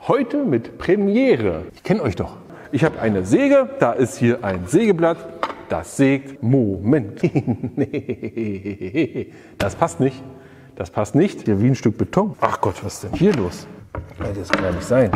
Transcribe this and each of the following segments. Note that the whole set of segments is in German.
Heute mit Premiere. Ich kenne euch doch. Ich habe eine Säge, da ist hier ein Sägeblatt, das sägt. Moment. Nee, das passt nicht. Das passt nicht. Hier wie ein Stück Beton. Ach Gott, was ist denn hier los? Das kann ja nicht sein.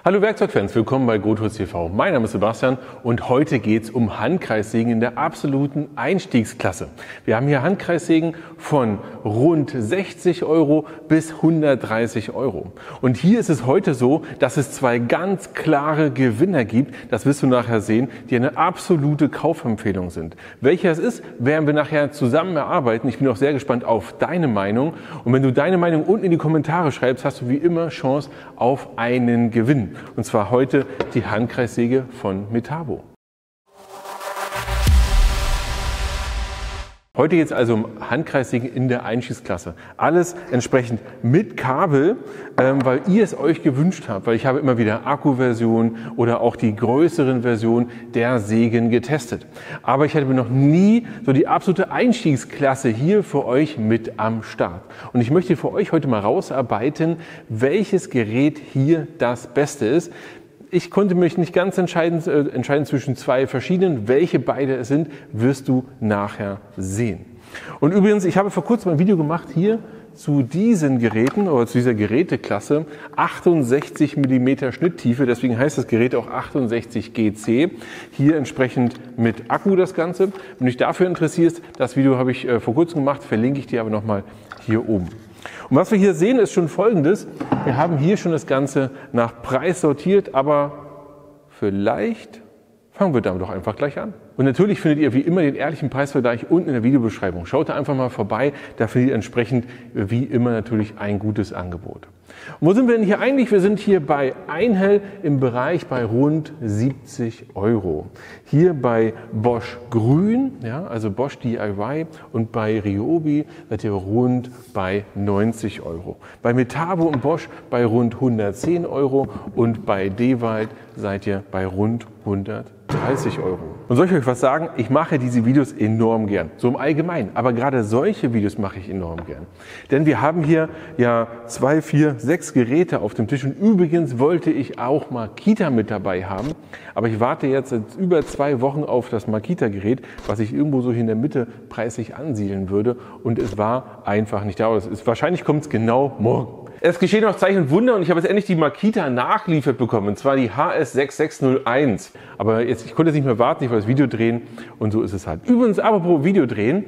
Hallo Werkzeugfans, willkommen bei GoTools TV. Mein Name ist Sebastian und heute geht es um Handkreissägen in der absoluten Einstiegsklasse. Wir haben hier Handkreissägen von rund 60 € bis 130 €. Und hier ist es heute so, dass es zwei ganz klare Gewinner gibt, das wirst du nachher sehen, die eine absolute Kaufempfehlung sind. Welcher es ist, werden wir nachher zusammen erarbeiten. Ich bin auch sehr gespannt auf deine Meinung. Und wenn du deine Meinung unten in die Kommentare schreibst, hast du wie immer Chance auf einen Gewinn. Und zwar heute die Handkreissäge von Metabo. Heute geht es also um Handkreissägen in der Einstiegsklasse. Alles entsprechend mit Kabel, weil ihr es euch gewünscht habt. Weil ich habe immer wieder Akkuversionen oder auch die größeren Versionen der Sägen getestet. Aber ich hatte noch nie so die absolute Einstiegsklasse hier für euch mit am Start. Und ich möchte für euch heute mal rausarbeiten, welches Gerät hier das Beste ist. Ich konnte mich nicht ganz entscheiden zwischen zwei verschiedenen. Welche beide es sind, wirst du nachher sehen. Und übrigens, ich habe vor kurzem ein Video gemacht hier zu diesen Geräten oder zu dieser Geräteklasse. 68 mm Schnitttiefe, deswegen heißt das Gerät auch 68 GC. Hier entsprechend mit Akku das Ganze. Wenn du dich dafür interessierst, das Video habe ich vor kurzem gemacht, verlinke ich dir aber nochmal hier oben. Und was wir hier sehen, ist schon Folgendes. Wir haben hier schon das Ganze nach Preis sortiert, aber vielleicht fangen wir damit doch einfach gleich an. Und natürlich findet ihr wie immer den ehrlichen Preisvergleich unten in der Videobeschreibung. Schaut da einfach mal vorbei, da findet ihr entsprechend wie immer natürlich ein gutes Angebot. Und wo sind wir denn hier eigentlich? Wir sind hier bei Einhell im Bereich bei rund 70 €. Hier bei Bosch Grün, ja, also Bosch DIY, und bei Ryobi seid ihr rund bei 90 €. Bei Metabo und Bosch bei rund 110 € und bei Dewald seid ihr bei rund 130 €. Und soll ich euch was sagen? Ich mache diese Videos enorm gern, so im Allgemeinen. Aber gerade solche Videos mache ich enorm gern. Denn wir haben hier ja 2, 4, 6 Geräte auf dem Tisch. Und übrigens wollte ich auch Makita mit dabei haben. Aber ich warte jetzt seit über 2 Wochen auf das Makita-Gerät, was ich irgendwo so hier in der Mitte preislich ansiedeln würde. Und es war einfach nicht da. Wahrscheinlich kommt es genau morgen. Es geschehen noch Zeichen und Wunder und ich habe jetzt endlich die Makita nachgeliefert bekommen, und zwar die HS6601. Aber jetzt, ich konnte es nicht mehr warten, ich wollte das Video drehen und so ist es halt. Übrigens, apropos Video drehen,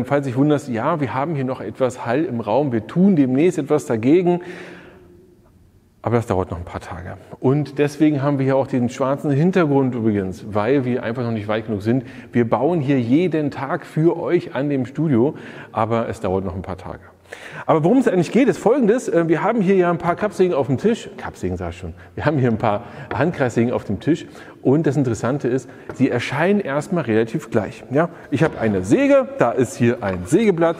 falls dich wunderst, ja, wir haben hier noch etwas Hall im Raum, wir tun demnächst etwas dagegen, aber das dauert noch ein paar Tage. Und deswegen haben wir hier auch den schwarzen Hintergrund übrigens, weil wir einfach noch nicht weit genug sind. Wir bauen hier jeden Tag für euch an dem Studio, aber es dauert noch ein paar Tage. Aber worum es eigentlich geht, ist Folgendes. Wir haben hier ja ein paar Kappsägen auf dem Tisch. Kappsägen sage ich schon. Wir haben hier ein paar Handkreissägen auf dem Tisch. Und das Interessante ist, sie erscheinen erstmal relativ gleich. Ja, ich habe eine Säge, da ist hier ein Sägeblatt,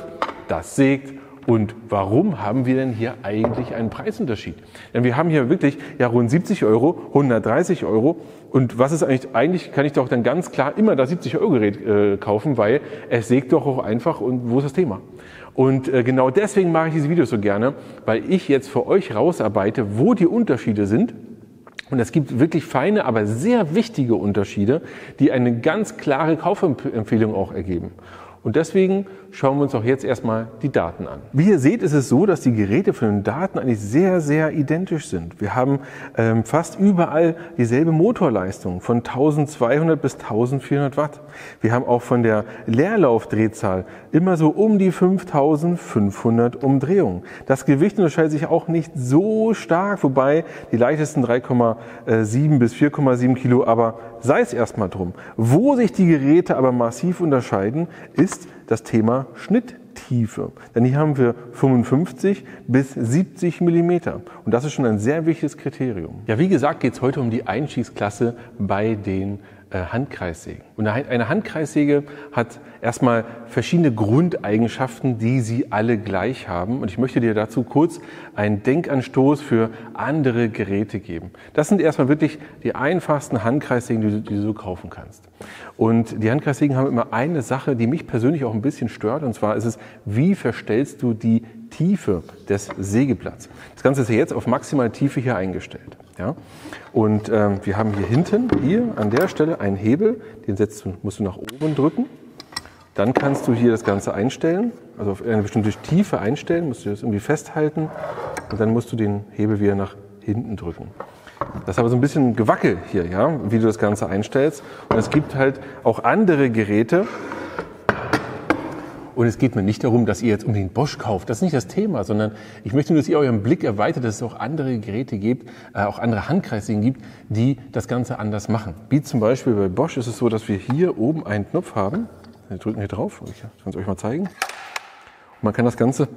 das sägt. Und warum haben wir denn hier eigentlich einen Preisunterschied? Denn wir haben hier wirklich ja rund 70 €, 130 €. Und was ist eigentlich kann ich doch dann ganz klar immer das 70 € Gerät kaufen, weil es sägt doch auch einfach. Und wo ist das Thema? Und genau deswegen mache ich diese Videos so gerne, weil ich jetzt für euch rausarbeite, wo die Unterschiede sind. Und es gibt wirklich feine, aber sehr wichtige Unterschiede, die eine ganz klare Kaufempfehlung auch ergeben. Und deswegen schauen wir uns auch jetzt erstmal die Daten an. Wie ihr seht, ist es so, dass die Geräte von den Daten eigentlich sehr, sehr identisch sind. Wir haben fast überall dieselbe Motorleistung von 1200 bis 1400 Watt. Wir haben auch von der Leerlaufdrehzahl immer so um die 5500 Umdrehungen. Das Gewicht unterscheidet sich auch nicht so stark, wobei die leichtesten 3,7 bis 4,7 Kilo, aber sei es erstmal drum. Wo sich die Geräte aber massiv unterscheiden, ist das Thema Schnitttiefe. Denn hier haben wir 55 bis 70 mm. Und das ist schon ein sehr wichtiges Kriterium. Ja, wie gesagt, geht es heute um die Einstiegsklasse bei den Handkreissägen. Und eine Handkreissäge hat erstmal verschiedene Grundeigenschaften, die sie alle gleich haben. Und ich möchte dir dazu kurz einen Denkanstoß für andere Geräte geben. Das sind erstmal wirklich die einfachsten Handkreissägen, die du so kaufen kannst. Und die Handkreissägen haben immer eine Sache, die mich persönlich auch ein bisschen stört. Und zwar ist es, wie verstellst du die Tiefe des Sägeblatts. Das Ganze ist ja jetzt auf maximale Tiefe hier eingestellt. Ja? Und wir haben hier hinten, hier an der Stelle einen Hebel, den musst du nach oben drücken. Dann kannst du hier das Ganze einstellen, also auf eine bestimmte Tiefe einstellen, musst du das irgendwie festhalten und dann musst du den Hebel wieder nach hinten drücken. Das ist aber so ein bisschen Gewackel hier, ja, wie du das Ganze einstellst. Und es gibt halt auch andere Geräte. Und es geht mir nicht darum, dass ihr jetzt unbedingt Bosch kauft. Das ist nicht das Thema, sondern ich möchte nur, dass ihr euren Blick erweitert, dass es auch andere Geräte gibt, auch andere Handkreissägen gibt, die das Ganze anders machen. Wie zum Beispiel bei Bosch ist es so, dass wir hier oben einen Knopf haben. Wir drücken hier drauf, ich kann es euch mal zeigen. Und man kann das Ganze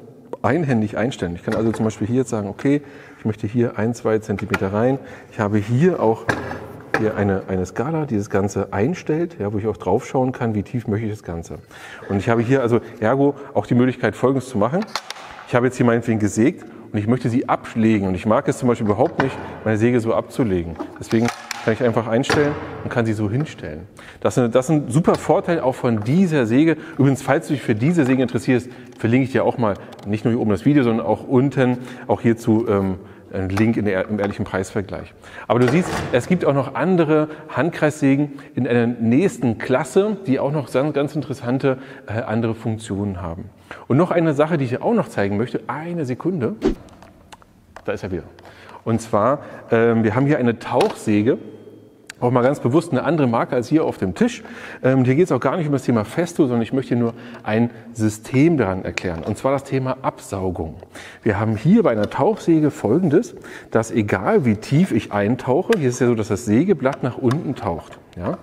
einhändig einstellen. Ich kann also zum Beispiel hier jetzt sagen, okay, ich möchte hier 1-2 Zentimeter rein. Ich habe hier auch eine Skala, die das Ganze einstellt, ja, wo ich auch drauf schauen kann, wie tief möchte ich das Ganze. Und ich habe hier also ergo auch die Möglichkeit, Folgendes zu machen. Ich habe jetzt hier meinetwegen gesägt und ich möchte sie ablegen. Und ich mag es zum Beispiel überhaupt nicht, meine Säge so abzulegen. Deswegen kann ich einfach einstellen und kann sie so hinstellen. Das ist ein super Vorteil auch von dieser Säge. Übrigens, falls du dich für diese Säge interessierst, verlinke ich dir auch mal nicht nur hier oben das Video, sondern auch unten, auch hierzu einen Link im ehrlichen Preisvergleich. Aber du siehst, es gibt auch noch andere Handkreissägen in einer nächsten Klasse, die auch noch ganz interessante andere Funktionen haben. Und noch eine Sache, die ich dir auch noch zeigen möchte, eine Sekunde, da ist er wieder. Und zwar, wir haben hier eine Tauchsäge, auch mal ganz bewusst eine andere Marke als hier auf dem Tisch. Hier geht es auch gar nicht um das Thema Festo, sondern ich möchte nur ein System daran erklären. Und zwar das Thema Absaugung. Wir haben hier bei einer Tauchsäge Folgendes, dass egal wie tief ich eintauche, hier ist es ja so, dass das Sägeblatt nach unten taucht. Ja?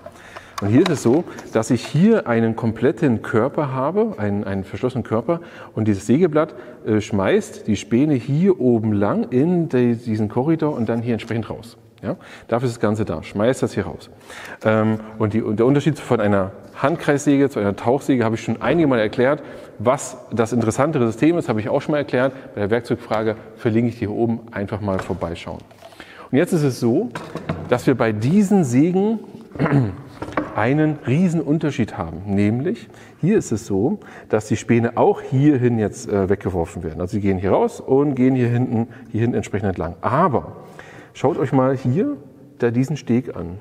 Und hier ist es so, dass ich hier einen kompletten Körper habe, einen verschlossenen Körper, und dieses Sägeblatt schmeißt die Späne hier oben lang in diesen Korridor und dann hier entsprechend raus. Ja? Dafür ist das Ganze da, schmeißt das hier raus. Und der Unterschied von einer Handkreissäge zu einer Tauchsäge habe ich schon einige Mal erklärt. Was das interessantere System ist, habe ich auch schon mal erklärt. Bei der Werkzeugfrage verlinke ich dir hier oben, einfach mal vorbeischauen. Und jetzt ist es so, dass wir bei diesen Sägen einen riesen Unterschied haben. Nämlich, hier ist es so, dass die Späne auch hierhin jetzt weggeworfen werden. Also sie gehen hier raus und gehen hier hinten entsprechend entlang. Aber schaut euch mal hier diesen Steg an.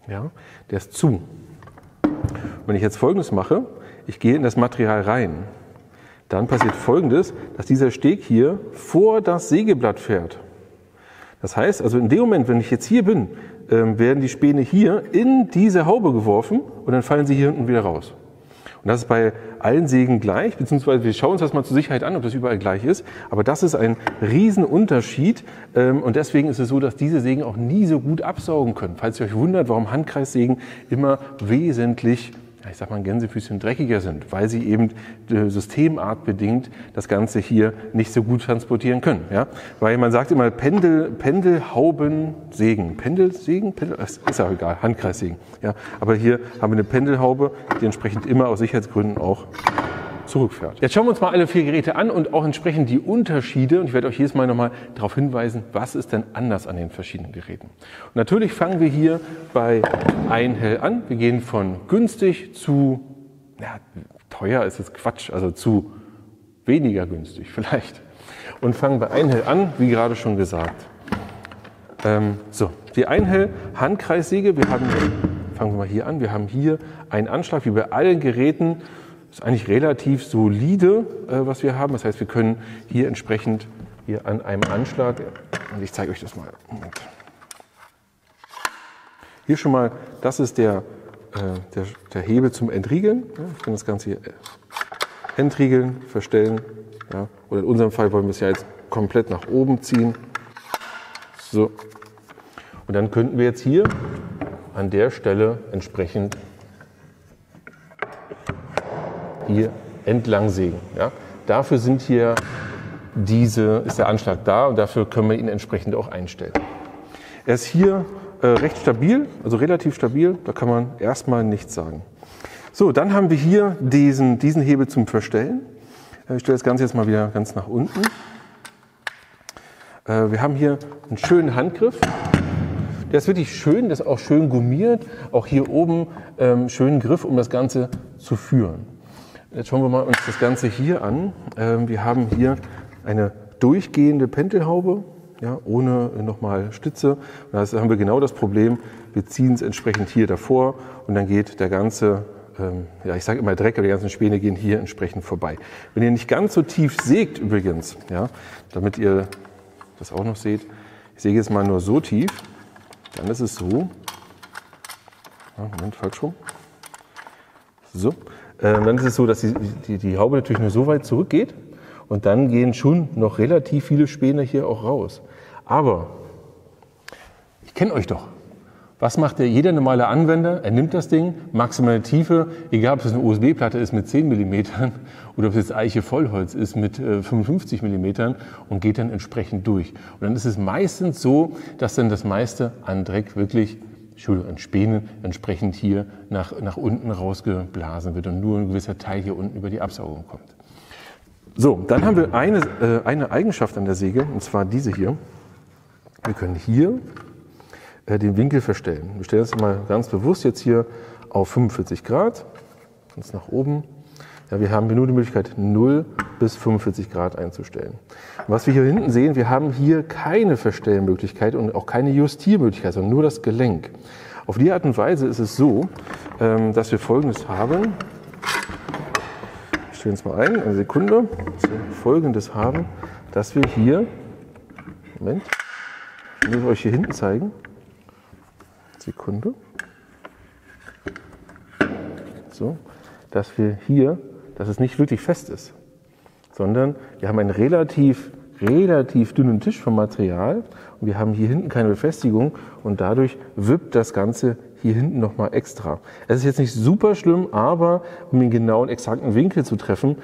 Ja, der ist zu. Wenn ich jetzt Folgendes mache, ich gehe in das Material rein, dann passiert Folgendes, dass dieser Steg hier vor das Sägeblatt fährt. Das heißt, also in dem Moment, wenn ich jetzt hier bin, werden die Späne hier in diese Haube geworfen und dann fallen sie hier hinten wieder raus. Und das ist bei allen Sägen gleich, beziehungsweise wir schauen uns das mal zur Sicherheit an, ob das überall gleich ist. Aber das ist ein Riesenunterschied und deswegen ist es so, dass diese Sägen auch nie so gut absaugen können. Falls ihr euch wundert, warum Handkreissägen immer wesentlich, ich sag mal, ein Gänsefüßchen dreckiger sind, weil sie eben systemartbedingt das Ganze hier nicht so gut transportieren können. Ja? Weil man sagt immer Pendelhaubensägen. Pendelsägen? Das ist ja egal, Handkreissägen. Ja? Aber hier haben wir eine Pendelhaube, die entsprechend immer aus Sicherheitsgründen auch zurückfährt. Jetzt schauen wir uns mal alle 4 Geräte an und auch entsprechend die Unterschiede. Und ich werde euch jedes Mal nochmal darauf hinweisen, was ist denn anders an den verschiedenen Geräten. Und natürlich fangen wir hier bei Einhell an. Wir gehen von günstig zu, ja, teuer ist jetzt Quatsch, also zu weniger günstig vielleicht. Und fangen bei Einhell an, wie gerade schon gesagt. Die Einhell Handkreissäge, fangen wir mal hier an. Wir haben hier einen Anschlag, wie bei allen Geräten. Das ist eigentlich relativ solide, was wir haben. Das heißt, wir können hier entsprechend hier an einem Anschlag, und ich zeige euch das mal. Moment. Hier schon mal, das ist der Hebel zum Entriegeln. Ja, ich kann das Ganze hier entriegeln, verstellen. Ja, oder in unserem Fall wollen wir es ja jetzt komplett nach oben ziehen. So. Und dann könnten wir jetzt hier an der Stelle entsprechend hier entlang sägen. Ja. Dafür ist der Anschlag da und dafür können wir ihn entsprechend auch einstellen. Er ist hier recht stabil, also relativ stabil, da kann man erstmal nichts sagen. So, dann haben wir hier diesen Hebel zum Verstellen. Ich stelle das Ganze jetzt mal wieder ganz nach unten. Wir haben hier einen schönen Handgriff. Der ist wirklich schön, der ist auch schön gummiert. Auch hier oben schönen Griff, um das Ganze zu führen. Jetzt schauen wir mal uns das Ganze hier an. Wir haben hier eine durchgehende Pentelhaube, ja, ohne nochmal Stütze. Und da haben wir genau das Problem, wir ziehen es entsprechend hier davor und dann geht der ganze, ja, ich sage immer Dreck, aber die ganzen Späne gehen hier entsprechend vorbei. Wenn ihr nicht ganz so tief sägt übrigens, ja, damit ihr das auch noch seht, ich säge jetzt mal nur so tief, dann ist es so, ja, Moment, falsch rum, so, dann ist es so, dass die Haube natürlich nur so weit zurückgeht und dann gehen schon noch relativ viele Späne hier auch raus. Aber ich kenne euch doch. Was macht jeder normale Anwender? Er nimmt das Ding, maximale Tiefe, egal ob es eine USB-Platte ist mit 10 mm oder ob es jetzt Eiche Vollholz ist mit 55 mm und geht dann entsprechend durch. Und dann ist es meistens so, dass dann das meiste an Dreck wirklich, an Spänen entsprechend hier nach unten rausgeblasen wird und nur ein gewisser Teil hier unten über die Absaugung kommt. So, dann haben wir eine Eigenschaft an der Säge, und zwar diese hier. Wir können hier den Winkel verstellen. Wir stellen das mal ganz bewusst jetzt hier auf 45 Grad, ganz nach oben. Ja, wir haben hier nur die Möglichkeit 0 bis 45 Grad einzustellen. Und was wir hier hinten sehen, wir haben hier keine Verstellmöglichkeit und auch keine Justiermöglichkeit, sondern nur das Gelenk. Auf die Art und Weise ist es so, dass wir Folgendes haben. Ich stelle uns mal ein, eine Sekunde, dass wir Folgendes haben, dass wir hier, Moment, ich will euch hier hinten zeigen. Sekunde. So, dass wir hier, dass es nicht wirklich fest ist, sondern wir haben einen relativ dünnen Tisch vom Material und wir haben hier hinten keine Befestigung und dadurch wippt das Ganze hier hinten nochmal extra. Es ist jetzt nicht super schlimm, aber um den genauen, exakten Winkel zu treffen,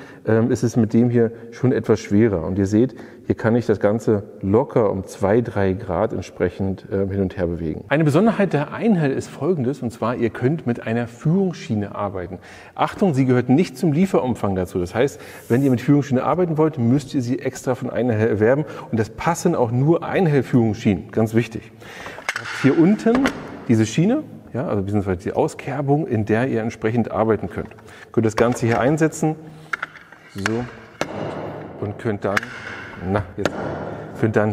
ist es mit dem hier schon etwas schwerer. Und ihr seht, hier kann ich das Ganze locker um 2-3 Grad entsprechend hin und her bewegen. Eine Besonderheit der Einhell ist folgendes, und zwar, ihr könnt mit einer Führungsschiene arbeiten. Achtung, sie gehört nicht zum Lieferumfang dazu. Das heißt, wenn ihr mit Führungsschiene arbeiten wollt, müsst ihr sie extra von Einhell erwerben. Und das passen auch nur Einhell-Führungsschienen, ganz wichtig. Hier unten diese Schiene, ja, also beziehungsweise die Auskerbung, in der ihr entsprechend arbeiten könnt. Ihr könnt das Ganze hier einsetzen, so, und könnt dann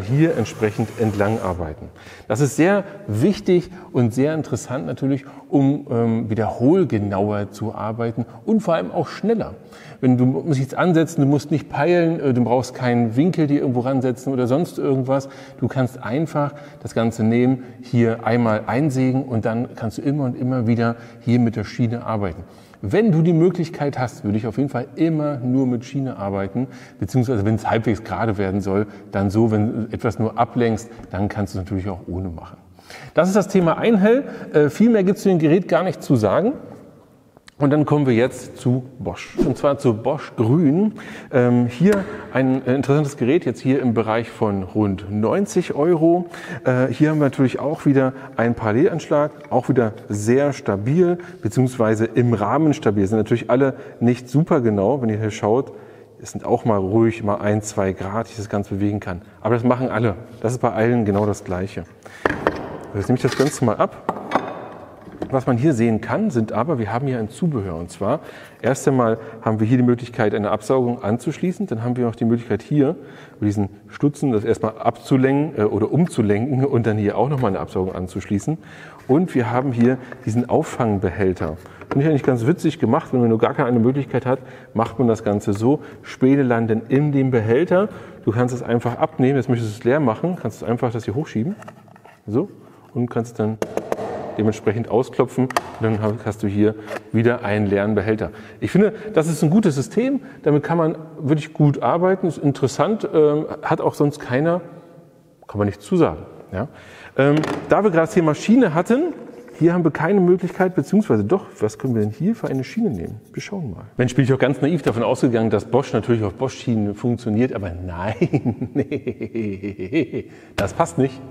hier entsprechend entlang arbeiten. Das ist sehr wichtig und sehr interessant natürlich, um wiederholgenauer zu arbeiten und vor allem auch schneller. Wenn du musst nichts ansetzen, du musst nicht peilen, du brauchst keinen Winkel dir irgendwo ransetzen oder sonst irgendwas. Du kannst einfach das Ganze nehmen, hier einmal einsägen und dann kannst du immer und immer wieder hier mit der Schiene arbeiten. Wenn du die Möglichkeit hast, würde ich auf jeden Fall immer nur mit Schiene arbeiten, beziehungsweise wenn es halbwegs gerade werden soll, dann so, wenn du etwas nur ablenkst, dann kannst du es natürlich auch ohne machen. Das ist das Thema Einhell. Viel mehr gibt es zu dem Gerät gar nicht zu sagen. Und dann kommen wir jetzt zu Bosch, und zwar zu Bosch Grün. Hier ein interessantes Gerät, jetzt hier im Bereich von rund 90 €. Hier haben wir natürlich auch wieder einen Parallelanschlag, auch wieder sehr stabil, beziehungsweise im Rahmen stabil. Sind natürlich alle nicht super genau, wenn ihr hier schaut. Es sind auch mal ruhig mal 1-2 Grad, die das Ganze bewegen kann. Aber das machen alle. Das ist bei allen genau das Gleiche. Jetzt nehme ich das Ganze mal ab. Was man hier sehen kann, sind aber, wir haben hier ein Zubehör. Und zwar, erst einmal haben wir hier die Möglichkeit, eine Absaugung anzuschließen. Dann haben wir noch die Möglichkeit hier, über diesen Stutzen, das erstmal abzulenken oder umzulenken und dann hier auch nochmal eine Absaugung anzuschließen. Und wir haben hier diesen Auffangbehälter. Finde ich eigentlich ganz witzig gemacht. Wenn man nur gar keine Möglichkeit hat, macht man das Ganze so. Späne landen in dem Behälter. Du kannst es einfach abnehmen. Jetzt möchtest du es leer machen. Kannst du einfach das hier hochschieben. So. Und kannst dann dementsprechend ausklopfen und dann hast du hier wieder einen leeren Behälter. Ich finde, das ist ein gutes System, damit kann man wirklich gut arbeiten, ist interessant, hat auch sonst keiner, kann man nichts zu sagen. Ja? Da wir gerade das Thema Schiene hatten, hier haben wir keine Möglichkeit, beziehungsweise doch, was können wir denn hier für eine Schiene nehmen? Wir schauen mal. Mensch, bin ich auch ganz naiv davon ausgegangen, dass Bosch natürlich auf Bosch-Schienen funktioniert, aber nein, nee, das passt nicht.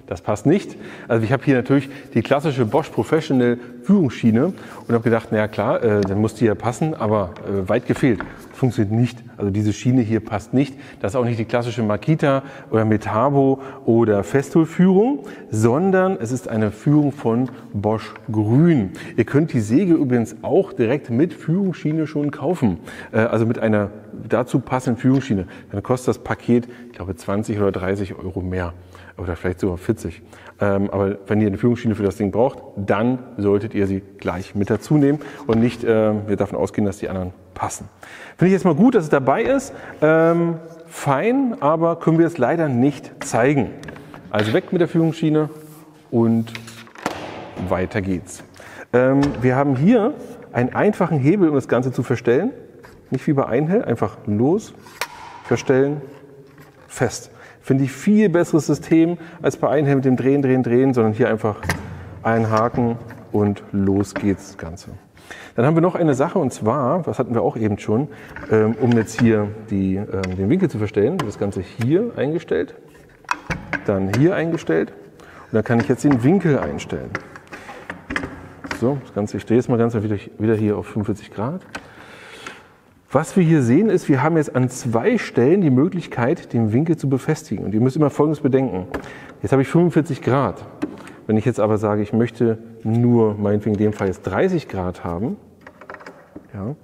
Das passt nicht. Also ich habe hier natürlich die klassische Bosch Professional Führungsschiene und habe gedacht, naja klar, dann muss die ja passen, aber weit gefehlt. funktioniert nicht. Also diese Schiene hier passt nicht. Das ist auch nicht die klassische Makita oder Metabo oder Festool-Führung, sondern es ist eine Führung von Bosch Grün. Ihr könnt die Säge übrigens auch direkt mit Führungsschiene schon kaufen. Also mit einer dazu passenden Führungsschiene. Dann kostet das Paket, ich glaube, 20 oder 30 Euro mehr. Oder vielleicht sogar 40. Aber wenn ihr eine Führungsschiene für das Ding braucht, dann solltet ihr sie gleich mit dazu nehmen und nicht davon ausgehen, dass die anderen passen. Finde ich jetzt mal gut, dass es dabei ist. Fein, aber können wir es leider nicht zeigen. Also weg mit der Führungsschiene und weiter geht's. Wir haben hier einen einfachen Hebel, um das Ganze zu verstellen. Nicht wie bei Einhell, einfach los, verstellen, fest. Finde ich viel besseres System als bei Einhell mit dem Drehen, sondern hier einfach einhaken und los geht's das Ganze. Dann haben wir noch eine Sache und zwar, das hatten wir auch eben schon, um jetzt hier den Winkel zu verstellen, das Ganze hier eingestellt, dann hier eingestellt und dann kann ich jetzt den Winkel einstellen. So, das Ganze, ich drehe es mal ganz wieder hier auf 45 Grad. Was wir hier sehen ist, wir haben jetzt an 2 Stellen die Möglichkeit, den Winkel zu befestigen. Und ihr müsst immer Folgendes bedenken. Jetzt habe ich 45 Grad. Wenn ich jetzt aber sage, ich möchte nur, meinetwegen in dem Fall jetzt 30 Grad haben, ja,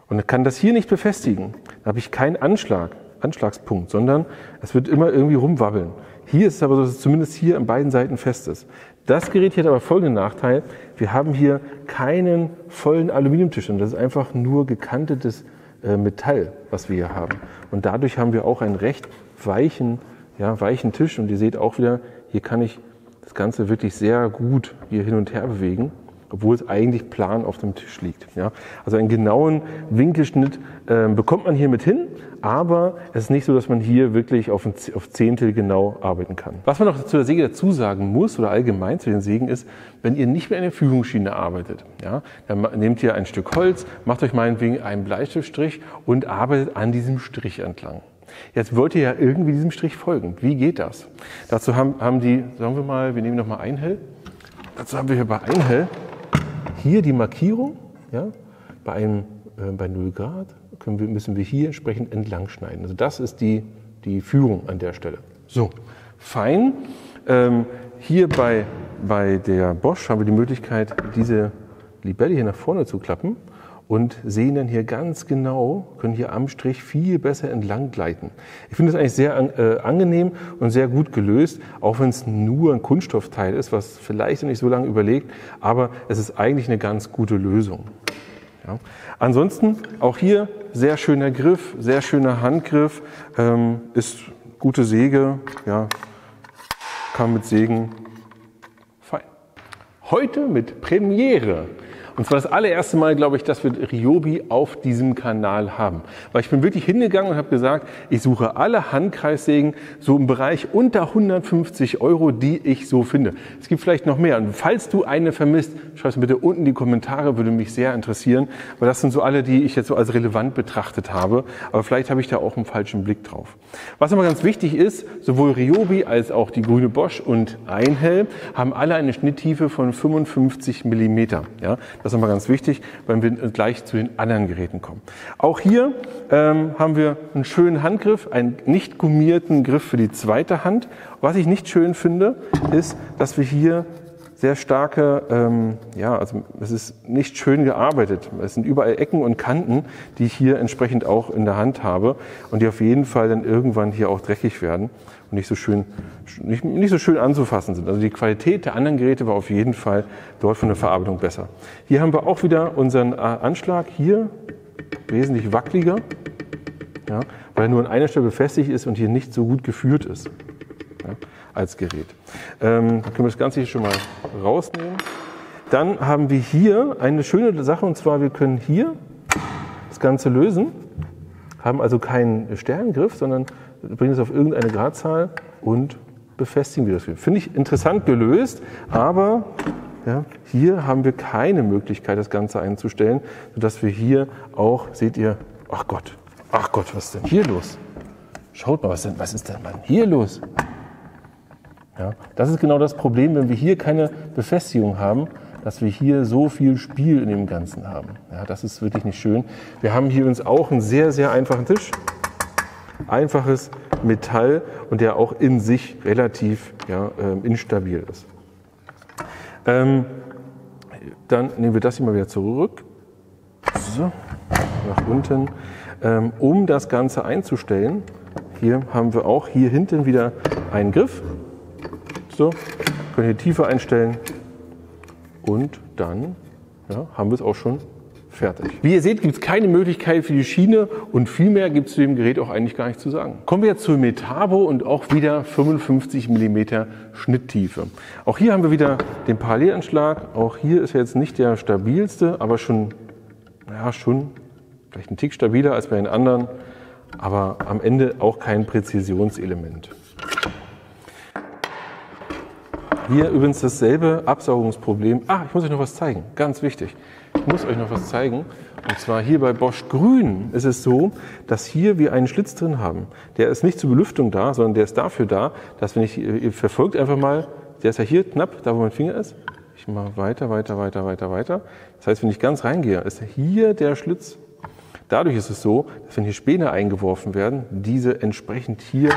und kann das hier nicht befestigen, dann habe ich keinen Anschlagspunkt, sondern es wird immer irgendwie rumwabbeln. Hier ist es aber so, dass es zumindest hier an beiden Seiten fest ist. Das Gerät hier hat aber folgenden Nachteil. Wir haben hier keinen vollen Aluminiumtisch, sondern das ist einfach nur gekantetes Metall, was wir hier haben. Und dadurch haben wir auch einen recht weichen Tisch. Und ihr seht auch wieder, hier kann ich das Ganze wirklich sehr gut hier hin und her bewegen, obwohl es eigentlich plan auf dem Tisch liegt. Ja? Also einen genauen Winkelschnitt bekommt man hier mit hin, aber es ist nicht so, dass man hier wirklich auf Zehntel genau arbeiten kann. Was man noch zu der Säge dazu sagen muss oder allgemein zu den Sägen ist, wenn ihr nicht mehr in der Führungsschiene arbeitet, ja, dann nehmt ihr ein Stück Holz, macht euch meinetwegen einen Bleistiftstrich und arbeitet an diesem Strich entlang. Jetzt wollt ihr ja irgendwie diesem Strich folgen. Wie geht das? Dazu haben die, sagen wir mal, wir nehmen nochmal Einhell. Dazu haben wir hier bei Einhell hier die Markierung, ja, bei 0 Grad müssen wir hier entsprechend entlang schneiden. Also das ist die Führung an der Stelle. So, fein. Hier bei der Bosch haben wir die Möglichkeit, diese Libelle hier nach vorne zu klappen und sehen dann hier ganz genau, können hier am Strich viel besser entlang gleiten. Ich finde das eigentlich sehr angenehm und sehr gut gelöst, auch wenn es nur ein Kunststoffteil ist, was vielleicht noch nicht so lange überlegt, aber es ist eigentlich eine ganz gute Lösung. Ja. Ansonsten auch hier sehr schöner Griff, sehr schöner Handgriff, ist gute Säge, ja, kann mit Sägen fein. Heute mit Premiere. Und zwar das allererste Mal, glaube ich, dass wir Ryobi auf diesem Kanal haben. Weil ich bin wirklich hingegangen und habe gesagt, ich suche alle Handkreissägen so im Bereich unter 150 €, die ich so finde. Es gibt vielleicht noch mehr. Und falls du eine vermisst, schreib es bitte unten in die Kommentare, würde mich sehr interessieren. Weil das sind so alle, die ich jetzt so als relevant betrachtet habe. Aber vielleicht habe ich da auch einen falschen Blick drauf. Was aber ganz wichtig ist, sowohl Ryobi als auch die grüne Bosch und Einhell haben alle eine Schnitttiefe von 55 mm. Ja, das ist nochmal ganz wichtig, wenn wir gleich zu den anderen Geräten kommen. Auch hier haben wir einen schönen Handgriff, einen nicht gummierten Griff für die zweite Hand. Was ich nicht schön finde, ist, dass wir hier sehr starke, also es ist nicht schön gearbeitet. Es sind überall Ecken und Kanten, die ich hier entsprechend auch in der Hand habe und die auf jeden Fall dann irgendwann hier auch dreckig werden und nicht so schön anzufassen sind. Also die Qualität der anderen Geräte war auf jeden Fall dort von der Verarbeitung besser. Hier haben wir auch wieder unseren Anschlag, hier wesentlich wackeliger, ja, weil er nur an einer Stelle befestigt ist und hier nicht so gut geführt ist, ja, als Gerät. Dann können wir das Ganze hier schon mal rausnehmen. Dann haben wir hier eine schöne Sache und zwar, wir können hier das Ganze lösen, haben also keinen Sterngriff, sondern bringen es auf irgendeine Gradzahl und befestigen wir das. Finde ich interessant gelöst, aber ja, hier haben wir keine Möglichkeit, das Ganze einzustellen, sodass wir hier auch, seht ihr, ach Gott, was ist denn hier los? Schaut mal, was ist denn hier los? Ja, das ist genau das Problem, wenn wir hier keine Befestigung haben, dass wir hier so viel Spiel in dem Ganzen haben. Ja, das ist wirklich nicht schön. Wir haben hier uns auch einen sehr, sehr einfachen Tisch. Einfaches Metall und der auch in sich relativ instabil ist. Dann nehmen wir das hier mal wieder zurück. So, nach unten. Um das Ganze einzustellen, hier haben wir auch hier hinten wieder einen Griff. So, können hier Tiefe einstellen und dann haben wir es auch schon fertig. Wie ihr seht, gibt es keine Möglichkeit für die Schiene und viel mehr gibt es zu dem Gerät auch eigentlich gar nicht zu sagen. Kommen wir jetzt zur Metabo und auch wieder 55 mm Schnitttiefe. Auch hier haben wir wieder den Parallelanschlag. Auch hier ist jetzt nicht der stabilste, aber schon vielleicht ein Tick stabiler als bei den anderen, aber am Ende auch kein Präzisionselement. Hier übrigens dasselbe Absaugungsproblem. Ich muss euch noch was zeigen, ganz wichtig. Ich muss euch noch was zeigen. Und zwar hier bei Bosch Grün ist es so, dass hier wir einen Schlitz drin haben. Der ist nicht zur Belüftung da, sondern der ist dafür da, dass wenn ihr verfolgt einfach mal, der ist ja hier knapp, da wo mein Finger ist. Ich mache weiter. Das heißt, wenn ich ganz reingehe, ist hier der Schlitz. Dadurch ist es so, dass wenn hier Späne eingeworfen werden, diese entsprechend hier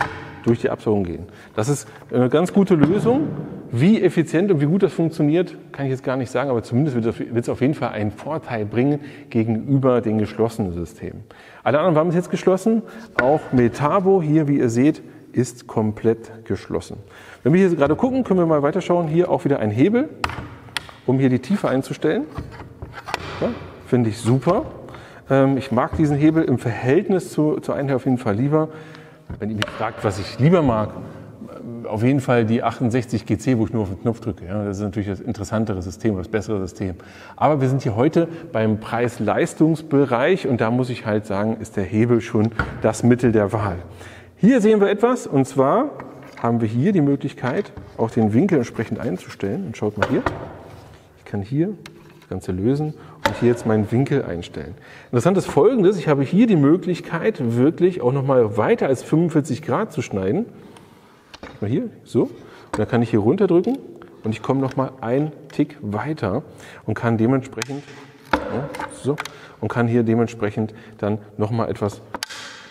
durch die Absaugung gehen. Das ist eine ganz gute Lösung. Wie effizient und wie gut das funktioniert, kann ich jetzt gar nicht sagen, aber zumindest wird es auf jeden Fall einen Vorteil bringen gegenüber den geschlossenen Systemen. Alle anderen waren bis jetzt geschlossen. Auch Metabo hier, wie ihr seht, ist komplett geschlossen. Wenn wir hier gerade gucken, können wir mal weiterschauen. Hier auch wieder ein Hebel, um hier die Tiefe einzustellen. Ja, finde ich super. Ich mag diesen Hebel im Verhältnis zur Einheit auf jeden Fall lieber. Wenn ihr mich fragt, was ich lieber mag, auf jeden Fall die 68 GC, wo ich nur auf den Knopf drücke. Ja, das ist natürlich das interessantere System, das bessere System. Aber wir sind hier heute beim Preis-Leistungsbereich und da muss ich halt sagen, ist der Hebel schon das Mittel der Wahl. Hier sehen wir etwas und zwar haben wir hier die Möglichkeit, auch den Winkel entsprechend einzustellen. Und schaut mal hier, ich kann hier das Ganze lösen und hier jetzt meinen Winkel einstellen. Interessant ist Folgendes, ich habe hier die Möglichkeit, wirklich auch nochmal weiter als 45 Grad zu schneiden. Mal hier, so. Und dann kann ich hier runterdrücken und ich komme nochmal einen Tick weiter und kann dementsprechend, dann nochmal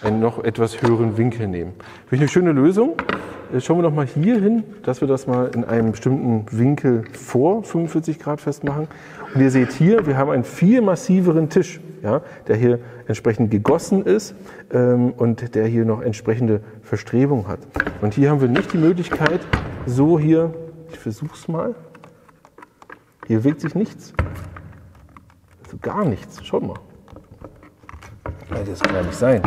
einen noch etwas höheren Winkel nehmen. Finde ich eine schöne Lösung. Jetzt schauen wir noch mal hier hin, dass wir das mal in einem bestimmten Winkel vor 45 Grad festmachen. Und ihr seht hier, wir haben einen viel massiveren Tisch, ja, der hier entsprechend gegossen ist und der hier noch entsprechende Verstrebung hat. Und hier haben wir nicht die Möglichkeit, so hier, ich versuche es mal, hier bewegt sich nichts, also gar nichts, schaut mal. Das kann ja nicht sein.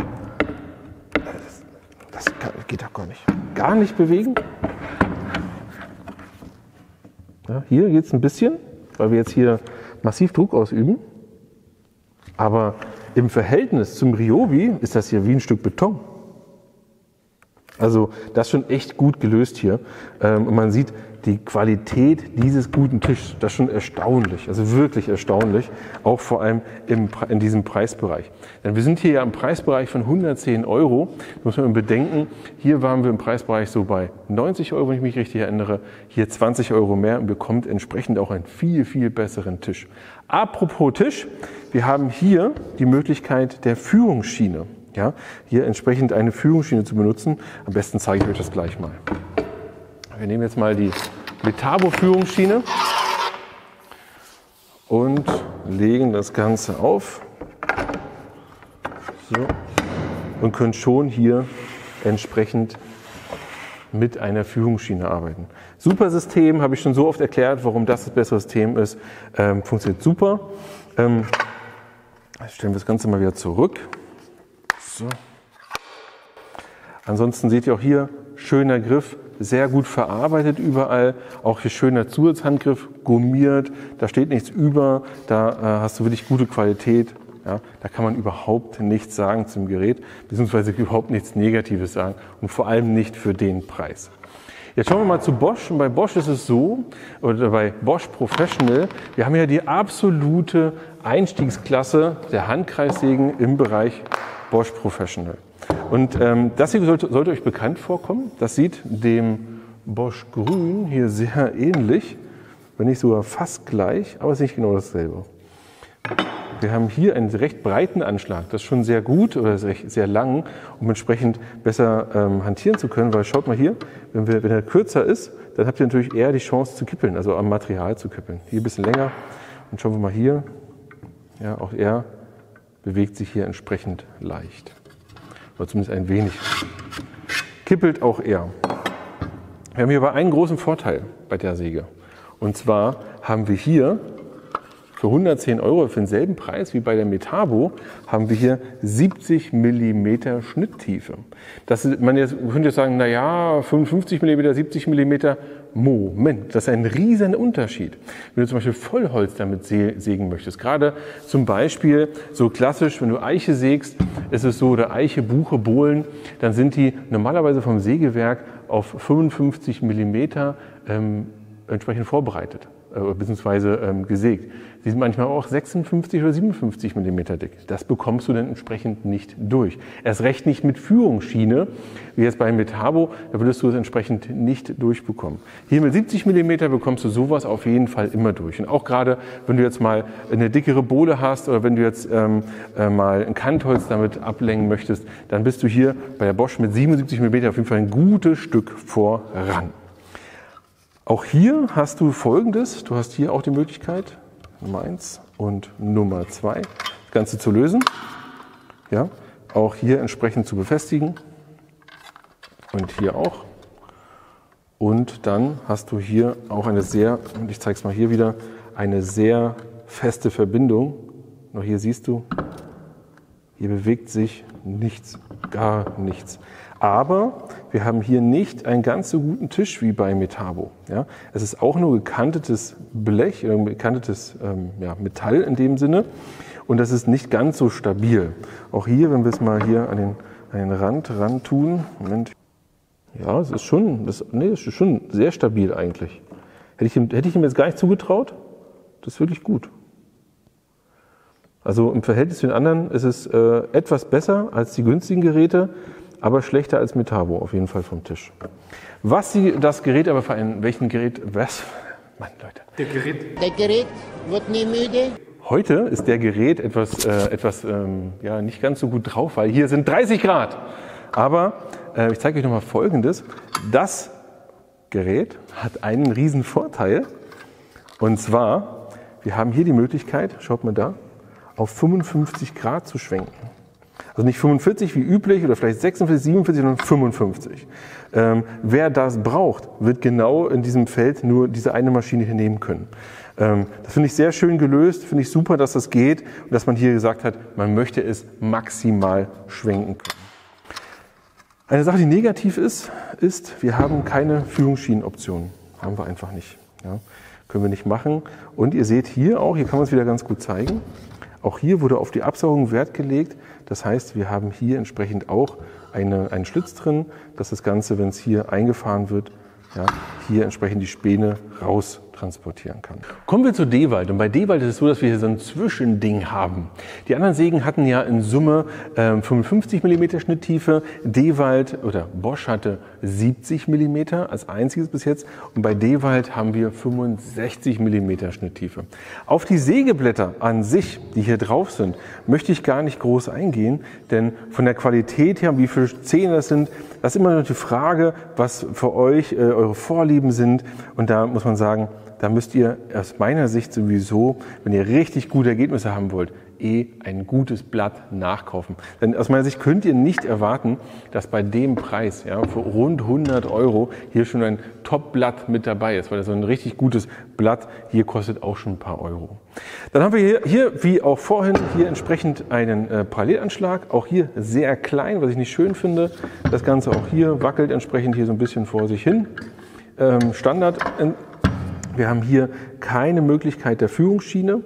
Das geht doch gar nicht. Gar nicht bewegen. Ja, hier geht es ein bisschen, weil wir jetzt hier massiv Druck ausüben. Aber im Verhältnis zum Ryobi ist das hier wie ein Stück Beton. Also das ist schon echt gut gelöst hier. Und man sieht die Qualität dieses guten Tisches, das ist schon erstaunlich, also wirklich erstaunlich, auch vor allem in diesem Preisbereich. Denn wir sind hier ja im Preisbereich von 110 €, muss man bedenken, hier waren wir im Preisbereich so bei 90 €, wenn ich mich richtig erinnere, hier 20 € mehr und bekommt entsprechend auch einen viel, viel besseren Tisch. Apropos Tisch, wir haben hier die Möglichkeit der Führungsschiene. Ja, hier entsprechend eine Führungsschiene zu benutzen. Am besten zeige ich euch das gleich mal. Wir nehmen jetzt mal die Metabo-Führungsschiene und legen das Ganze auf. So. Und können schon hier entsprechend mit einer Führungsschiene arbeiten. Super System, habe ich schon so oft erklärt, warum das bessere System ist. Funktioniert super. Jetzt stellen wir das Ganze mal wieder zurück. So. Ansonsten seht ihr auch hier, schöner Griff, sehr gut verarbeitet überall. Auch hier schöner Zusatzhandgriff, gummiert, da steht nichts über, da hast du wirklich gute Qualität. Ja, da kann man überhaupt nichts sagen zum Gerät, beziehungsweise überhaupt nichts Negatives sagen und vor allem nicht für den Preis. Jetzt schauen wir mal zu Bosch. Und bei Bosch ist es so, oder bei Bosch Professional, wir haben ja die absolute Einstiegsklasse der Handkreissägen im Bereich Bosch Professional. Und das hier sollte euch bekannt vorkommen. Das sieht dem Bosch Grün hier sehr ähnlich. wenn nicht sogar fast gleich, aber es ist nicht genau dasselbe. Wir haben hier einen recht breiten Anschlag, das ist schon sehr gut oder sehr lang, um entsprechend besser hantieren zu können, weil schaut mal hier, wenn er kürzer ist, dann habt ihr natürlich eher die Chance zu kippeln, also am Material zu kippeln. Hier ein bisschen länger und schauen wir mal hier, ja, auch er bewegt sich hier entsprechend leicht, oder zumindest ein wenig. Kippelt auch er. Wir haben hier aber einen großen Vorteil bei der Säge und zwar haben wir hier für 110 € für denselben Preis wie bei der Metabo haben wir hier 70 mm Schnitttiefe. Man könnte jetzt sagen, naja, 55 mm, 70 mm, Moment, das ist ein riesen Unterschied. Wenn du zum Beispiel Vollholz damit sägen möchtest, gerade zum Beispiel so klassisch, wenn du Eiche sägst, ist es so, oder Eiche, Buche, Bohlen, dann sind die normalerweise vom Sägewerk auf 55 mm entsprechend vorbereitet. Beziehungsweise gesägt. Die sind manchmal auch 56 oder 57 mm dick. Das bekommst du dann entsprechend nicht durch. Erst recht nicht mit Führungsschiene, wie jetzt bei Metabo, da würdest du es entsprechend nicht durchbekommen. Hier mit 70 mm bekommst du sowas auf jeden Fall immer durch. Und auch gerade, wenn du jetzt mal eine dickere Bohle hast oder wenn du jetzt mal ein Kantholz damit ablenken möchtest, dann bist du hier bei der Bosch mit 77 mm auf jeden Fall ein gutes Stück voran. Auch hier hast du Folgendes, du hast hier auch die Möglichkeit, Nummer 1 und Nummer 2, das Ganze zu lösen, ja, auch hier entsprechend zu befestigen und hier auch. Und dann hast du hier auch eine sehr, und ich zeige es mal hier wieder, eine sehr feste Verbindung. Noch hier siehst du, hier bewegt sich nichts, gar nichts. Aber wir haben hier nicht einen ganz so guten Tisch wie bei Metabo. Ja? Es ist auch nur gekantetes Blech oder gekantetes Metall in dem Sinne und das ist nicht ganz so stabil. Auch hier, wenn wir es mal hier an den Rand ran tun, Moment. Ja, es ist schon sehr stabil eigentlich. Hätte ich ihm jetzt gar nicht zugetraut, das ist wirklich gut. Also im Verhältnis zu den anderen ist es etwas besser als die günstigen Geräte, aber schlechter als Metabo auf jeden Fall vom Tisch. Das Gerät aber welchen Gerät, was? Mann, Leute. Der Gerät wird nie müde. Heute ist der Gerät etwas nicht ganz so gut drauf, weil hier sind 30 Grad. Aber ich zeige euch nochmal Folgendes. Das Gerät hat einen riesen Vorteil. Und zwar, wir haben hier die Möglichkeit, schaut mal da, auf 55 Grad zu schwenken. Also nicht 45 wie üblich oder vielleicht 46, 47, sondern 55. Wer das braucht, wird genau in diesem Feld nur diese eine Maschine hier nehmen können. Das finde ich sehr schön gelöst, finde ich super, dass das geht und dass man hier gesagt hat, man möchte es maximal schwenken können. Eine Sache, die negativ ist, wir haben keine Führungsschienenoption. Haben wir einfach nicht. Ja, können wir nicht machen. Und ihr seht hier auch, hier kann man es wieder ganz gut zeigen, auch hier wurde auf die Absaugung Wert gelegt. Das heißt, wir haben hier entsprechend auch einen Schlitz drin, dass das Ganze, wenn es hier eingefahren wird, ja, hier entsprechend die Späne raus transportieren kann. Kommen wir zu Dewalt. Und bei Dewalt ist es so, dass wir hier so ein Zwischending haben. Die anderen Sägen hatten ja in Summe 55 mm Schnitttiefe. Dewalt oder Bosch hatte 70 mm als einziges bis jetzt. Und bei Dewalt haben wir 65 mm Schnitttiefe. Auf die Sägeblätter an sich, die hier drauf sind, möchte ich gar nicht groß eingehen. Denn von der Qualität her, wie viele Zähne das sind, das ist immer noch die Frage, was für euch eure Vorlieben sind. Und da muss man sagen, da müsst ihr aus meiner Sicht sowieso, wenn ihr richtig gute Ergebnisse haben wollt, ein gutes Blatt nachkaufen. Denn aus meiner Sicht könnt ihr nicht erwarten, dass bei dem Preis, ja, für rund 100 € hier schon ein Top-Blatt mit dabei ist, weil das so ein richtig gutes Blatt hier kostet auch schon ein paar Euro. Dann haben wir hier wie auch vorhin, hier entsprechend einen Parallelanschlag, auch hier sehr klein, was ich nicht schön finde. Das Ganze auch hier wackelt entsprechend hier so ein bisschen vor sich hin. Standard. Wir haben hier keine Möglichkeit der Führungsschiene.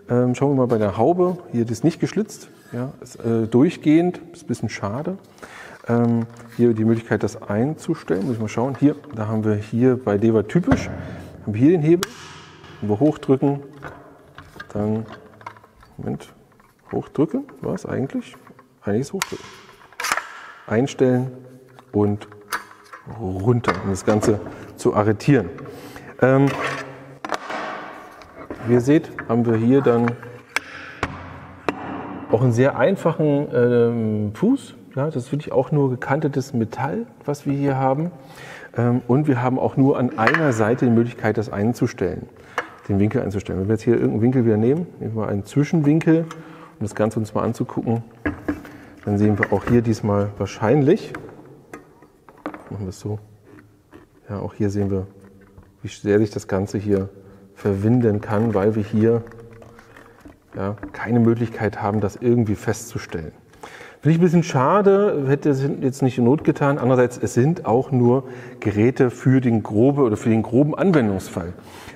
Schauen wir mal bei der Haube. Hier ist nicht geschlitzt, ja, ist durchgehend, ist ein bisschen schade. Hier die Möglichkeit, das einzustellen. Muss ich mal schauen. Hier, da haben wir hier bei Dewalt typisch, haben wir hier den Hebel. Wenn wir hochdrücken, dann, Moment, hochdrücken, was eigentlich? Eigentlich ist hochdrücken. Einstellen und runter, um das Ganze zu arretieren. wie ihr seht, haben wir hier dann auch einen sehr einfachen Fuß. Ja, das ist wirklich auch nur gekantetes Metall, was wir hier haben. Und wir haben auch nur an einer Seite die Möglichkeit, das einzustellen, den Winkel einzustellen. Wenn wir jetzt hier irgendeinen Winkel wieder nehmen wir einen Zwischenwinkel, um das Ganze uns mal anzugucken, dann sehen wir auch hier diesmal wahrscheinlich, machen wir es so, ja, auch hier sehen wir, wie sehr sich das Ganze hier verwinden kann, weil wir hier ja, keine Möglichkeit haben, das irgendwie festzustellen. Finde ich ein bisschen schade, hätte es jetzt nicht in Not getan. Andererseits, es sind auch nur Geräte für den groben Anwendungsfall.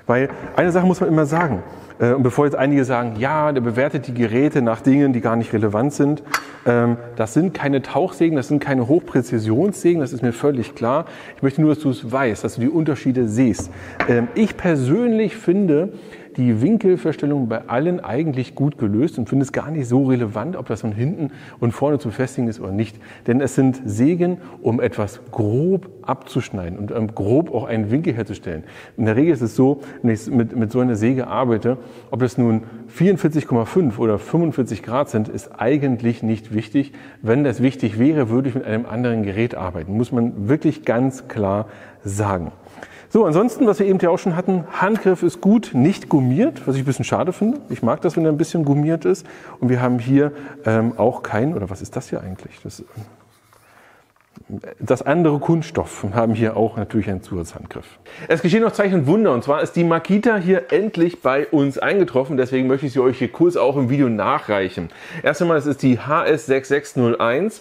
Weil eine Sache muss man immer sagen. Und bevor jetzt einige sagen, ja, der bewertet die Geräte nach Dingen, die gar nicht relevant sind. Das sind keine Tauchsägen, das sind keine Hochpräzisionssägen, das ist mir völlig klar. Ich möchte nur, dass du es weißt, dass du die Unterschiede siehst. Ich persönlich finde die Winkelverstellung bei allen eigentlich gut gelöst und finde es gar nicht so relevant, ob das von hinten und vorne zu befestigen ist oder nicht. Denn es sind Sägen, um etwas grob abzuschneiden und grob auch einen Winkel herzustellen. In der Regel ist es so, wenn ich mit so einer Säge arbeite, ob es nun 44,5 oder 45 Grad sind, ist eigentlich nicht wichtig. Wenn das wichtig wäre, würde ich mit einem anderen Gerät arbeiten. Muss man wirklich ganz klar sagen. So, ansonsten, was wir eben ja auch schon hatten, Handgriff ist gut, nicht gummiert, was ich ein bisschen schade finde. Ich mag das, wenn er ein bisschen gummiert ist. Und wir haben hier auch oder was ist das hier eigentlich? Das andere Kunststoff haben hier auch natürlich einen Zusatzhandgriff. Es geschehen noch Zeichen und Wunder, und zwar ist die Makita hier endlich bei uns eingetroffen, deswegen möchte ich sie euch hier kurz auch im Video nachreichen. Erst einmal, das ist die HS6601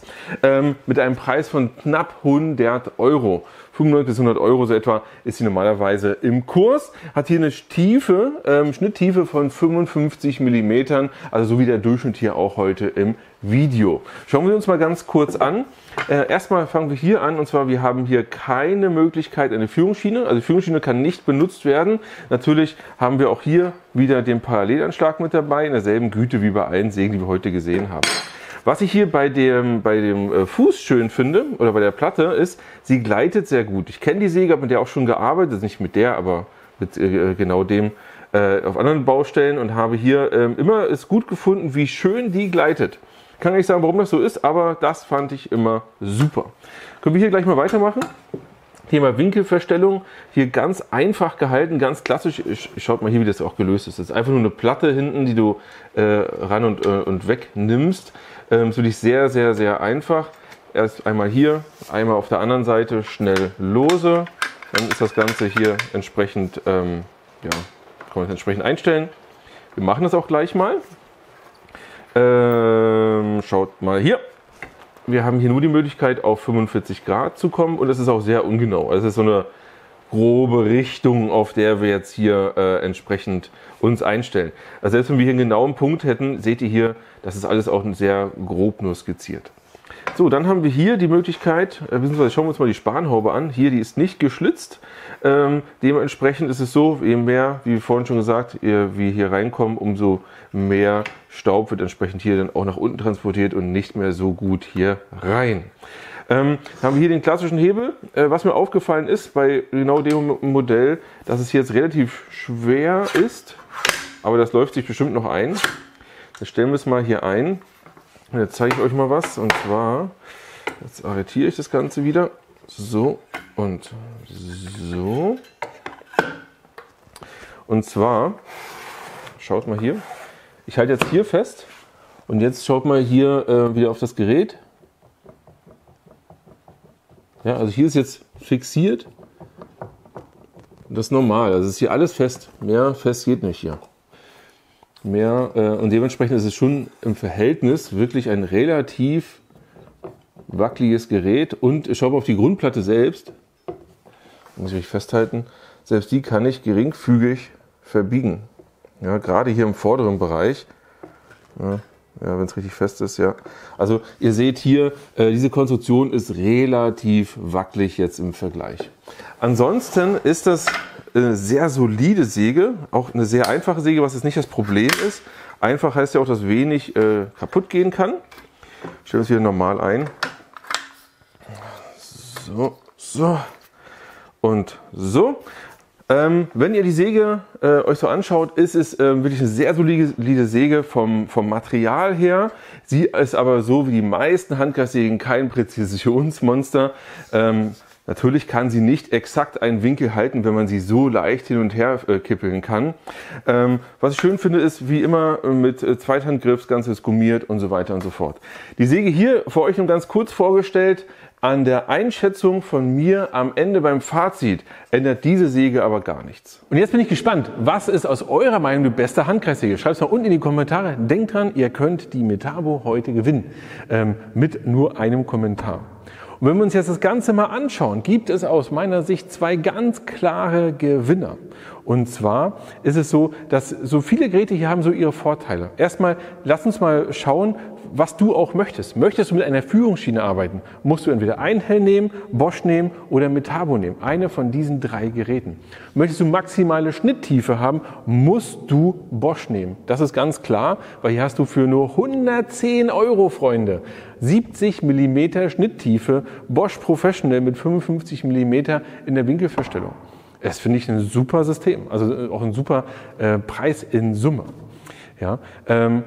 mit einem Preis von knapp 100 Euro. 95 bis 100 Euro so etwa ist sie normalerweise im Kurs. Hat hier eine Schnitttiefe von 55 mm, also so wie der Durchschnitt hier auch heute im Video. Schauen wir uns mal ganz kurz an. Erstmal fangen wir hier an, und zwar wir haben hier keine Möglichkeit eine Führungsschiene. Also die Führungsschiene kann nicht benutzt werden. Natürlich haben wir auch hier wieder den Parallelanschlag mit dabei, in derselben Güte wie bei allen Sägen, die wir heute gesehen haben. Was ich hier bei dem Fuß schön finde, oder bei der Platte, ist, sie gleitet sehr gut. Ich kenne die Säge, habe mit der auch schon gearbeitet, nicht mit der, aber mit genau dem auf anderen Baustellen, und habe hier immer es gut gefunden, wie schön die gleitet. Ich kann nicht sagen, warum das so ist, aber das fand ich immer super. Können wir hier gleich mal weitermachen? Thema Winkelverstellung, hier ganz einfach gehalten, ganz klassisch. Schaut mal hier, wie das auch gelöst ist. Das ist einfach nur eine Platte hinten, die du ran und weg nimmst. Das ist wirklich sehr, sehr, sehr einfach. Erst einmal hier, einmal auf der anderen Seite schnell lose. Dann ist das Ganze hier entsprechend, kann man es entsprechend einstellen. Wir machen das auch gleich mal. Schaut mal hier. Wir haben hier nur die Möglichkeit, auf 45 Grad zu kommen, und es ist auch sehr ungenau. Also es ist so eine grobe Richtung, auf der wir jetzt hier entsprechend uns einstellen. Also selbst wenn wir hier einen genauen Punkt hätten, seht ihr hier, das ist alles auch sehr grob nur skizziert. So, dann haben wir hier die Möglichkeit, beziehungsweise schauen wir uns mal die Spanhaube an. Hier, die ist nicht geschlitzt. Dementsprechend ist es so, je mehr, wie vorhin schon gesagt, wir hier reinkommen, umso mehr Staub wird entsprechend hier dann auch nach unten transportiert und nicht mehr so gut hier rein. Haben wir hier den klassischen Hebel. Was mir aufgefallen ist bei genau dem Modell, dass es hier jetzt relativ schwer ist, aber das läuft sich bestimmt noch ein. Dann stellen wir es mal hier ein. Und jetzt zeige ich euch mal was, und zwar, jetzt arretiere ich das Ganze wieder, so und so. Und zwar, schaut mal hier, ich halte jetzt hier fest, und jetzt schaut mal hier wieder auf das Gerät. Ja, also hier ist jetzt fixiert, das ist normal, also ist hier alles fest, mehr fest geht nicht hier. Und dementsprechend ist es schon im Verhältnis wirklich ein relativ wackeliges Gerät, und ich schaue auf die Grundplatte selbst, muss ich festhalten, selbst die kann ich geringfügig verbiegen. Ja, gerade hier im vorderen Bereich, ja, wenn es richtig fest ist, ja. Also ihr seht hier, diese Konstruktion ist relativ wackelig jetzt im Vergleich. Ansonsten ist das eine sehr solide Säge, auch eine sehr einfache Säge, was jetzt nicht das Problem ist. Einfach heißt ja auch, dass wenig kaputt gehen kann. Ich stelle das wieder normal ein. So, so und so. Wenn ihr die Säge euch so anschaut, ist es wirklich eine sehr solide Säge vom Material her. Sie ist aber so wie die meisten Handkreissägen kein Präzisionsmonster. Natürlich kann sie nicht exakt einen Winkel halten, wenn man sie so leicht hin und her kippeln kann. Was ich schön finde, ist wie immer mit Zweithandgriff, das Ganze ist gummiert und so weiter und so fort. Die Säge hier für euch nur ganz kurz vorgestellt. An der Einschätzung von mir am Ende beim Fazit ändert diese Säge aber gar nichts. Und jetzt bin ich gespannt, was ist aus eurer Meinung die beste Handkreissäge? Schreibt es mal unten in die Kommentare. Denkt dran, ihr könnt die Metabo heute gewinnen. Mit nur einem Kommentar. Und wenn wir uns jetzt das Ganze mal anschauen, gibt es aus meiner Sicht zwei ganz klare Gewinner. Und zwar ist es so, dass so viele Geräte hier haben so ihre Vorteile. Erstmal, lass uns mal schauen, was du auch möchtest. Möchtest du mit einer Führungsschiene arbeiten, musst du entweder Einhell nehmen, Bosch nehmen oder Metabo nehmen. Eine von diesen drei Geräten. Möchtest du maximale Schnitttiefe haben, musst du Bosch nehmen. Das ist ganz klar, weil hier hast du für nur 110 €, Freunde, 70 mm Schnitttiefe, Bosch Professional mit 55 mm in der Winkelverstellung. Das finde ich ein super System, also auch ein super Preis in Summe. Ja,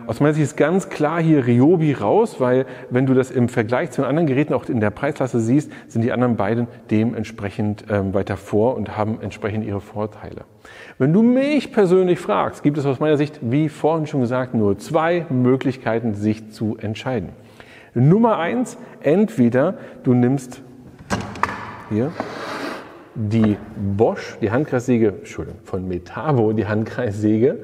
aus meiner Sicht ist ganz klar hier Ryobi raus, weil wenn du das im Vergleich zu den anderen Geräten auch in der Preisklasse siehst, sind die anderen beiden dementsprechend weiter vor und haben entsprechend ihre Vorteile. Wenn du mich persönlich fragst, gibt es aus meiner Sicht, wie vorhin schon gesagt, nur zwei Möglichkeiten, sich zu entscheiden. Nummer 1, entweder du nimmst hier die Bosch, die Handkreissäge, Entschuldigung, von Metabo, die Handkreissäge,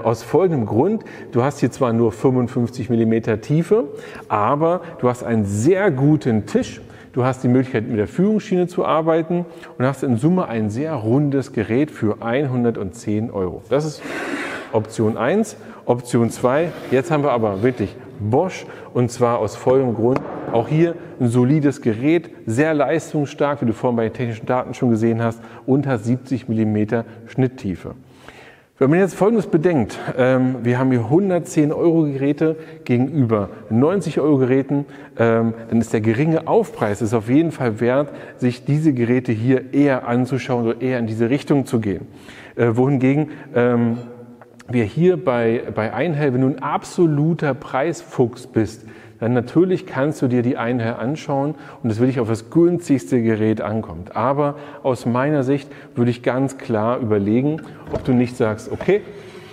aus folgendem Grund. Du hast hier zwar nur 55 mm Tiefe, aber du hast einen sehr guten Tisch. Du hast die Möglichkeit, mit der Führungsschiene zu arbeiten und hast in Summe ein sehr rundes Gerät für 110 €. Das ist Option 1. Option 2, jetzt haben wir aber wirklich Bosch und zwar aus folgendem Grund. Auch hier ein solides Gerät, sehr leistungsstark, wie du vorhin bei den technischen Daten schon gesehen hast, und hat 70 mm Schnitttiefe. Wenn man jetzt Folgendes bedenkt, wir haben hier 110 € Geräte gegenüber 90 € Geräten, dann ist der geringe Aufpreis ist auf jeden Fall wert, sich diese Geräte hier eher anzuschauen oder eher in diese Richtung zu gehen. Wohingegen wir hier bei Einhell, wenn du ein absoluter Preisfuchs bist, dann natürlich kannst du dir die Einhell anschauen und es wirklich auf das günstigste Gerät ankommt. Aber aus meiner Sicht würde ich ganz klar überlegen, ob du nicht sagst, okay,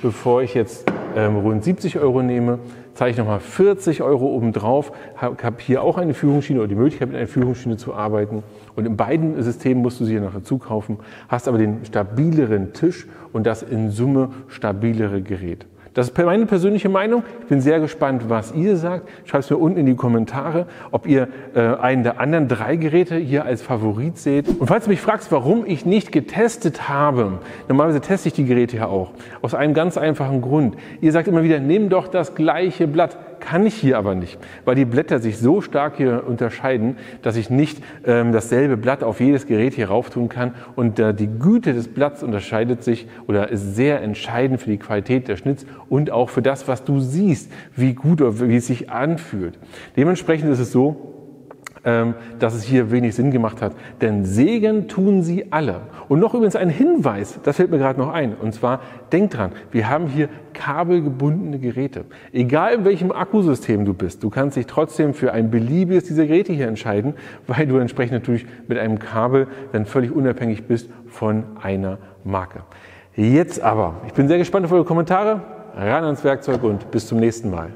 bevor ich jetzt rund 70 € nehme, zahle ich nochmal 40 € obendrauf, habe hier auch eine Führungsschiene oder die Möglichkeit, mit einer Führungsschiene zu arbeiten. Und in beiden Systemen musst du sie ja noch dazu kaufen, hast aber den stabileren Tisch und das in Summe stabilere Gerät. Das ist meine persönliche Meinung. Ich bin sehr gespannt, was ihr sagt. Schreibt es mir unten in die Kommentare, ob ihr einen der anderen drei Geräte hier als Favorit seht. Und falls du mich fragst, warum ich nicht getestet habe, normalerweise teste ich die Geräte ja auch, aus einem ganz einfachen Grund. Ihr sagt immer wieder, nimm doch das gleiche Blatt. Kann ich hier aber nicht, weil die Blätter sich so stark hier unterscheiden, dass ich nicht dasselbe Blatt auf jedes Gerät hier rauf tun kann. Und die Güte des Blatts unterscheidet sich oder ist sehr entscheidend für die Qualität des Schnitts und auch für das, was du siehst, wie gut oder wie es sich anfühlt. Dementsprechend ist es so, dass es hier wenig Sinn gemacht hat. Denn sägen tun sie alle. Und noch übrigens ein Hinweis, das fällt mir gerade noch ein. Und zwar, denkt dran, wir haben hier kabelgebundene Geräte. Egal in welchem Akkusystem du bist, du kannst dich trotzdem für ein beliebiges dieser Geräte hier entscheiden, weil du entsprechend natürlich mit einem Kabel dann völlig unabhängig bist von einer Marke. Jetzt aber, ich bin sehr gespannt auf eure Kommentare, ran ans Werkzeug und bis zum nächsten Mal.